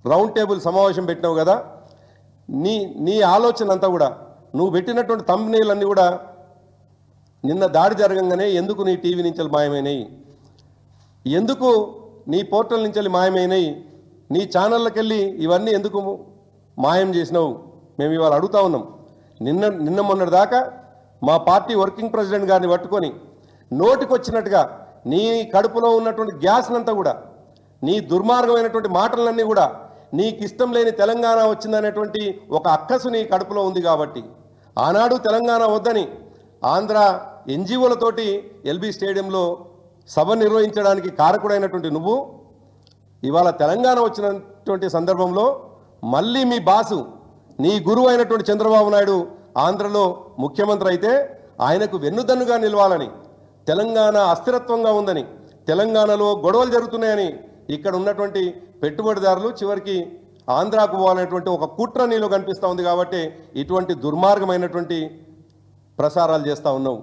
Round table సమావేశం పెట్టినావు కదా, నీ నీ ఆలోచన అంతా కూడా నువ్వు పెట్టినటువంటి థంబ్నెయిల్ అన్నీ కూడా నిన్న దాడి జరగంగానే ఎందుకు నీ టీవీ నుంచి మాయమైనాయి, ఎందుకు నీ పోర్టల్ నుంచి మాయమైనాయి, నీ ఛానళ్ళకి వెళ్ళి ఇవన్నీ ఎందుకు మాయం చేసినావు మేము ఇవాళ అడుగుతా ఉన్నాం. నిన్న మొన్నటి దాకా మా పార్టీ వర్కింగ్ ప్రెసిడెంట్ గారిని పట్టుకొని నోటికొచ్చినట్టుగా నీ కడుపులో ఉన్నటువంటి గ్యాస్నంతా కూడా, నీ దుర్మార్గమైనటువంటి మాటలన్నీ కూడా, నీకు ఇష్టం లేని తెలంగాణ వచ్చిందనేటువంటి ఒక అక్కసు నీ కడుపులో ఉంది కాబట్టి ఆనాడు తెలంగాణ వద్దని ఆంధ్ర ఎన్జిఓలతోటి ఎల్బీ స్టేడియంలో సభ నిర్వహించడానికి కారకుడైనటువంటి నువ్వు ఇవాళ తెలంగాణ వచ్చినటువంటి సందర్భంలో మళ్ళీ మీ బాసు నీ గురువు అయినటువంటి చంద్రబాబు నాయుడు ఆంధ్రలో ముఖ్యమంత్రి అయితే ఆయనకు వెన్నుదన్నుగా నిలవాలని, తెలంగాణ అస్థిరత్వంగా ఉందని, తెలంగాణలో గొడవలు జరుగుతున్నాయని ఇక్కడ ఉన్నటువంటి పెట్టుబడిదారులు చివరికి ఆంధ్రాకు పోవాలనేటువంటి ఒక కుట్ర నీలో కనిపిస్తూ ఉంది. కాబట్టి ఇటువంటి దుర్మార్గమైనటువంటి ప్రసారాలు చేస్తూ ఉన్నావు.